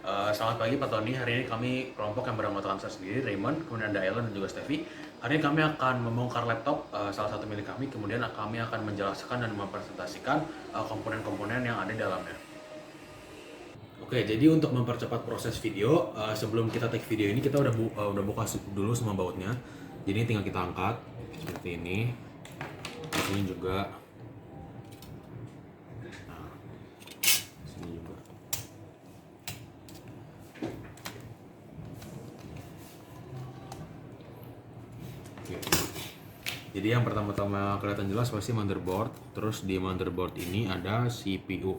Selamat pagi Pak Tony, hari ini kami kelompok yang beranggotakan saya sendiri, Raymond, kemudian ada Ellen dan juga Steffi. Hari ini kami akan membongkar laptop salah satu milik kami, kemudian kami akan menjelaskan dan mempresentasikan komponen-komponen yang ada di dalamnya. Oke, jadi untuk mempercepat proses video, sebelum kita take video ini kita udah buka dulu semua bautnya. Jadi tinggal kita angkat seperti ini. Di sini juga. Nah, sini juga. Oke. Jadi yang pertama-tama kelihatan jelas pasti motherboard. Terus di motherboard ini ada CPU.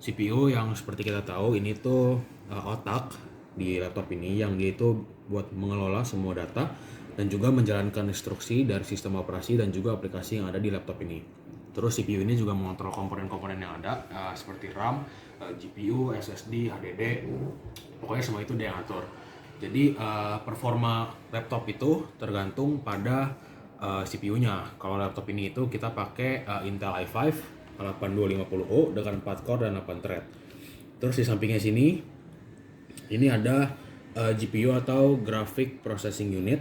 CPU yang seperti kita tahu ini tuh otak di laptop ini yang dia itu buat mengelola semua data dan juga menjalankan instruksi dari sistem operasi dan juga aplikasi yang ada di laptop ini. Terus CPU ini juga mengontrol komponen-komponen yang ada seperti RAM, GPU, SSD, HDD. Pokoknya semua itu dia yang atur. Jadi performa laptop itu tergantung pada CPU-nya. Kalau laptop ini itu kita pakai Intel i5 8250U dengan 4 core dan 8 thread. Terus di sampingnya sini ini ada GPU atau Graphic Processing Unit.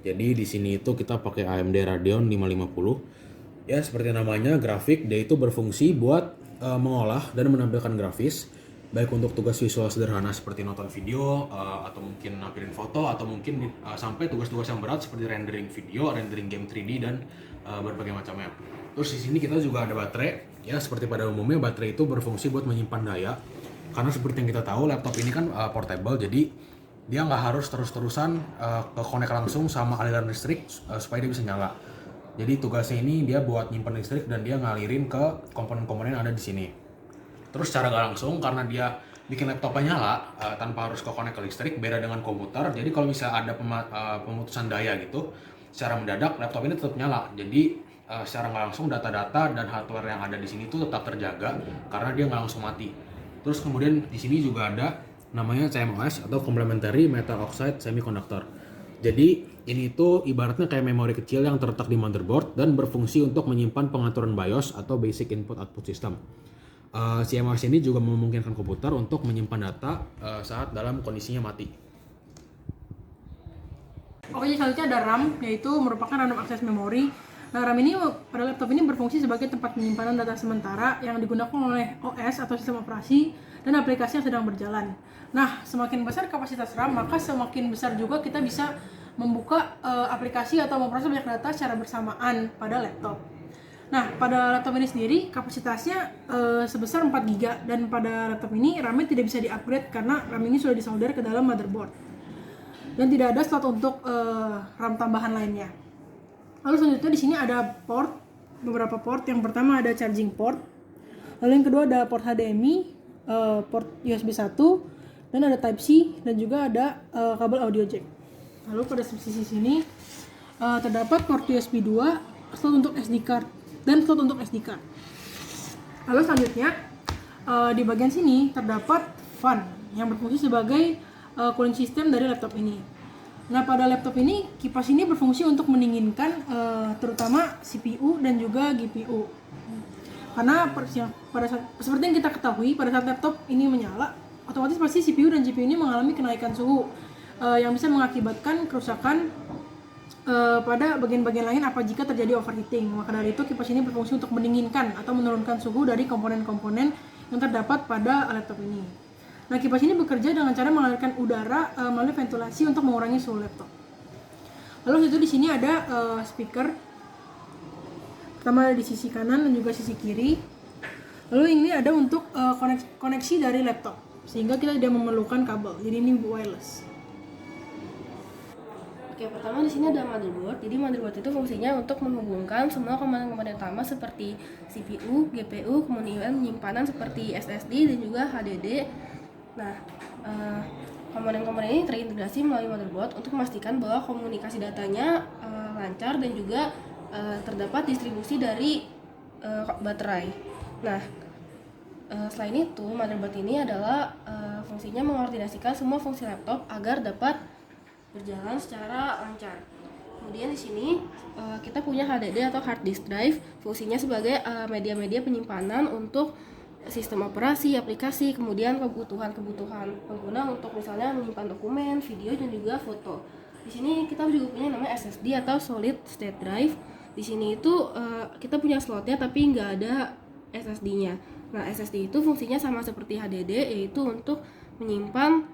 Jadi di sini itu kita pakai AMD Radeon 550. Ya seperti namanya grafik, dia itu berfungsi buat mengolah dan menampilkan grafis baik untuk tugas visual sederhana seperti nonton video atau mungkin nampilin foto atau mungkin sampai tugas-tugas yang berat seperti rendering video, rendering game 3D dan berbagai macamnya. Terus di sini kita juga ada baterai. Ya seperti pada umumnya baterai itu berfungsi buat menyimpan daya. Karena seperti yang kita tahu laptop ini kan portable, jadi dia nggak harus terus-terusan ke connect langsung sama aliran listrik supaya dia bisa nyala. Jadi tugasnya ini dia buat nyimpan listrik dan dia ngalirin ke komponen-komponen yang ada di sini. Terus secara nggak langsung karena dia bikin laptopnya nyala tanpa harus ke connect ke listrik, beda dengan komputer. Jadi kalau misalnya ada pemutusan daya gitu, secara mendadak laptop ini tetap nyala. Jadi secara nggak langsung data-data dan hardware yang ada di sini tuh tetap terjaga karena dia nggak langsung mati. Terus kemudian di sini juga ada namanya CMOS atau Complementary Metal Oxide Semiconductor. Jadi ini tuh ibaratnya kayak memori kecil yang terletak di motherboard dan berfungsi untuk menyimpan pengaturan BIOS atau Basic Input Output System. CMOS ini juga memungkinkan komputer untuk menyimpan data saat dalam kondisinya mati. Oke, selanjutnya ada RAM, yaitu merupakan random access memory. Nah, RAM ini pada laptop ini berfungsi sebagai tempat penyimpanan data sementara yang digunakan oleh OS atau sistem operasi dan aplikasi yang sedang berjalan. Nah, semakin besar kapasitas RAM, maka semakin besar juga kita bisa membuka aplikasi atau memproses banyak data secara bersamaan pada laptop. Nah, pada laptop ini sendiri kapasitasnya sebesar 4 GB dan pada laptop ini RAM-nya tidak bisa di-upgrade karena RAM ini sudah disolder ke dalam motherboard. Dan tidak ada slot untuk RAM tambahan lainnya. Lalu selanjutnya di sini ada beberapa port. Yang pertama ada charging port. Lalu yang kedua ada port HDMI, port USB 1, dan ada Type C dan juga ada kabel audio jack. Lalu pada sisi sini terdapat port USB 2, slot untuk SD card dan slot untuk SD card. Lalu selanjutnya di bagian sini terdapat fan yang berfungsi sebagai cooling system dari laptop ini. Nah, pada laptop ini kipas ini berfungsi untuk mendinginkan terutama CPU dan juga GPU. Karena seperti yang kita ketahui pada saat laptop ini menyala, otomatis pasti CPU dan GPU ini mengalami kenaikan suhu yang bisa mengakibatkan kerusakan pada bagian-bagian lain apa jika terjadi overheating. Maka dari itu kipas ini berfungsi untuk mendinginkan atau menurunkan suhu dari komponen-komponen yang terdapat pada laptop ini. Nah, kipas ini bekerja dengan cara mengalirkan udara melalui ventilasi untuk mengurangi suhu laptop. Lalu di sini ada speaker. Pertama ada di sisi kanan dan juga sisi kiri. Lalu ini ada untuk koneksi dari laptop, sehingga kita tidak memerlukan kabel. Jadi ini wireless. Oke, pertama di sini ada motherboard. Jadi motherboard itu fungsinya untuk menghubungkan semua komponen-komponen utama seperti CPU, GPU, kemudian penyimpanan seperti SSD dan juga HDD. Nah, komponen-komponen ini terintegrasi melalui motherboard untuk memastikan bahwa komunikasi datanya lancar dan juga terdapat distribusi dari baterai. Nah, selain itu, motherboard ini adalah fungsinya mengkoordinasikan semua fungsi laptop agar dapat berjalan secara lancar. Kemudian di sini kita punya HDD atau hard disk drive, fungsinya sebagai media-media penyimpanan untuk sistem operasi, aplikasi, kemudian kebutuhan-kebutuhan pengguna untuk misalnya menyimpan dokumen, video, dan juga foto. Di sini kita juga punya namanya SSD atau Solid State Drive. Di sini itu kita punya slotnya tapi nggak ada SSD-nya. Nah, SSD itu fungsinya sama seperti HDD, yaitu untuk menyimpan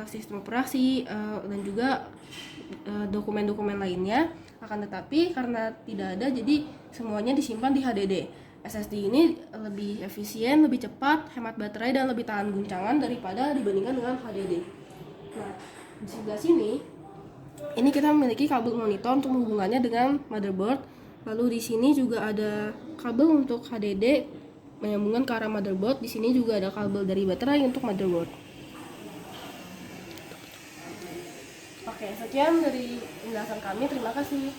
sistem operasi dan juga dokumen-dokumen lainnya. Akan tetapi karena tidak ada, jadi semuanya disimpan di HDD. SSD ini lebih efisien, lebih cepat, hemat baterai, dan lebih tahan guncangan daripada dibandingkan dengan HDD. Nah, di sebelah sini ini kita memiliki kabel monitor untuk menghubungkannya dengan motherboard. Lalu di sini juga ada kabel untuk HDD menyambungkan ke arah motherboard. Di sini juga ada kabel dari baterai untuk motherboard. Oke, sekian dari penjelasan kami. Terima kasih.